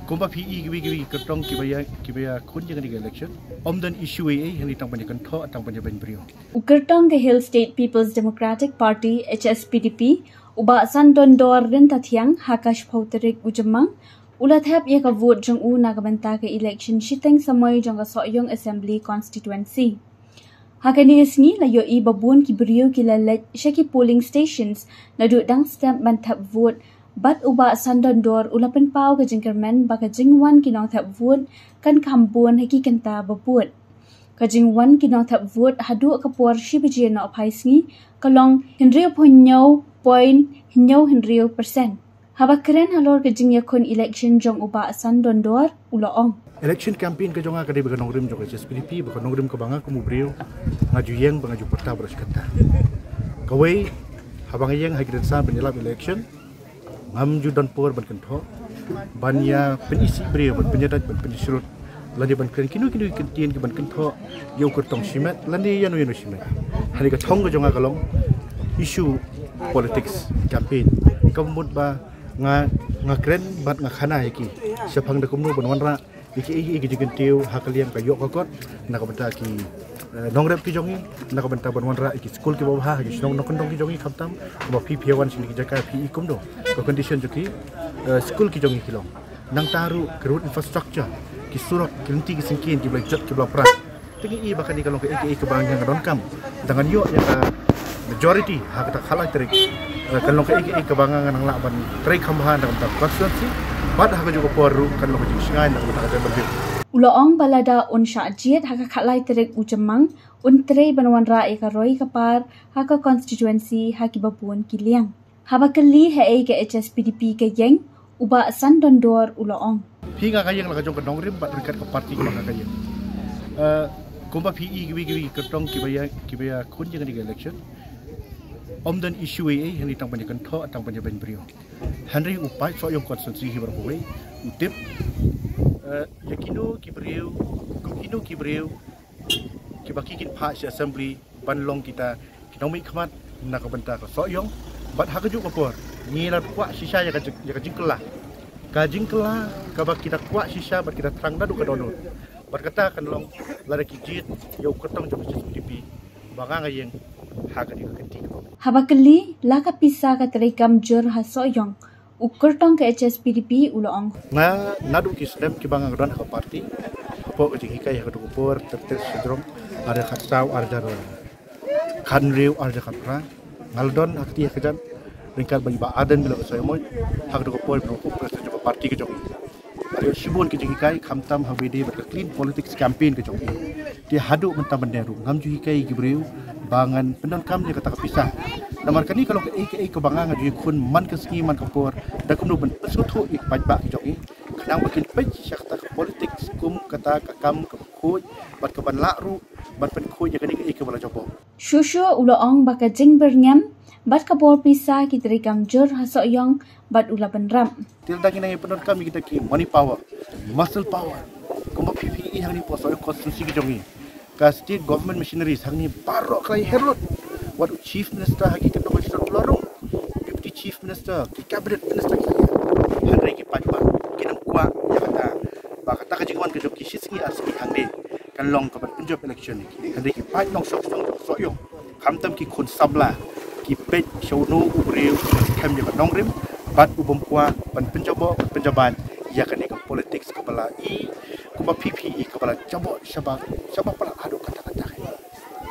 Kumpa PE gibi ketong kibaya kun jangan di election. Dan isu yang ditang banyak tho atang banyak brio. Ukertong ke Hill State People's Democratic Party HSPDP uba Sandon Dor rin tathiang hakash pauterik ujemang ulat hab ye ka vote jong u nagabanta ke election shiteng samay jong ka Soyong Assembly constituency. Hakani isni la yo I babun ki brio ki lalet shaki polling stations na du dang stamp bantap vote bat uba Sandon Dor ulapan pau ka jingkerman baka jingwan kinong tap vote kan kambun haki kanta babut. Kajingwan kinong tap vote hadu kapor shibiji na ophaisngi kalong Henrio%. Habakren halor kajing yakun election jong uba Sandon Dor uloong. Election campaign ke jonga kade baga nongrim jong HSPDP baga nongrim ke banga kumu brio ngaju yang banga ju peta beras kata. Kawai habang yang hagren sa benilap election ngam ju don por ban kentho banya penisi brio ban penyedat ban penisrut lani ban kenu kentien ke ban kentho yo kertong simet lani yanu simet. Hari ka thong ke jonga kalong isu politics campaign kamut ba nga kren bat nga khana yaki sepang de kumnu banwanra iki jigentiu hakaliam kayo kokot nakabenta ki nongrep ki jongi nakabenta banwanra iki school ki bawah ki snong nokondong ki jongi khamtam ba PP1 sini ki jaka PE kumdo ko condition joki school ki jongi kilong nang taru road infrastructure ki surak kinti ki singkin ki blajat ki bla pra tingi I bakani kalong ke ke bangang ronkam dengan yo ya majority hakata khala terik kalong ke bangang nang laban trek kambahan dalam constituency bad haka juga poru kalong ke singai nang mata berbil Uloong balada un syajiat haka khalai terik ujemang un trei banwanra eka roi kapar haka constituency haki babun kiliang habakali he ke HSPDP ke yeng uba Sandon Dor uloong pinga kayeng la kajong nongrim bat dekat ke parti ka kayeng kumpa PE gibi ketong kibaya kun jangan di election dan isu yang ditang banyak tho atang banyak brio. Henry upai Soyong konstitusi hibar kowe utip yakino kibreu kibaki kin pa assembly banlong kita kinomi khmat nak benta ka Soyong bat hakaju kapor ngilat kwa sisa ya jingkelah kabak kita kwa sisa bat kita terang dadu ka donor berkata kan long lari kijit yo ketong jong CCTV banga ngayeng Habakali laka pisa ka terekam jur hasoyong ukertong ke HSPDP uloong nadu ki stem ki banga ron ka parti po ke hikai ka dukupor terter sidrom ada khatsau arjar khanriu arjar khatra ngaldon akti kejan ringkal bagi ba aden bilo soymoy hak dukupor pro parti ke jong Ayo shibun ke hikai khamtam habide ber clean politics campaign ke jong dia hadu mentam benderu ngamju hikai gibreu bangan pendon kam dia kata pisah namar kani kalau ke bangang aju kun man ke ski man kapor da kumnu ben pesutu ik pajba joki kadang makin pej syakta politics kum kata kam ke kuj bat ke ban lakru bat pen kuj kani ke bala jopo shushu uloong baka jing berngam bat kapor pisah ki terekam jur hasoyong bat ula benram til dagi nang pendon kami kita ki money power muscle power kuma PPE hang ni poso konstitusi ki jongi ka state government machinery hangni barok kai herot what chief minister hagi ke domestic lorong deputy chief minister ki cabinet minister hari ki pajba kinam kwa ya kata ba kata ka jingwan ke joki sisngi asmi hangde kan long ka punjab election ni hari ki paj long sok Soyong khamtam ki khun sabla ki pej showno ubreu kam ya nongrim bat ubom kwa ban penjaban ya kan ke politics kepala I kuba PPE kepala jabo sabab pala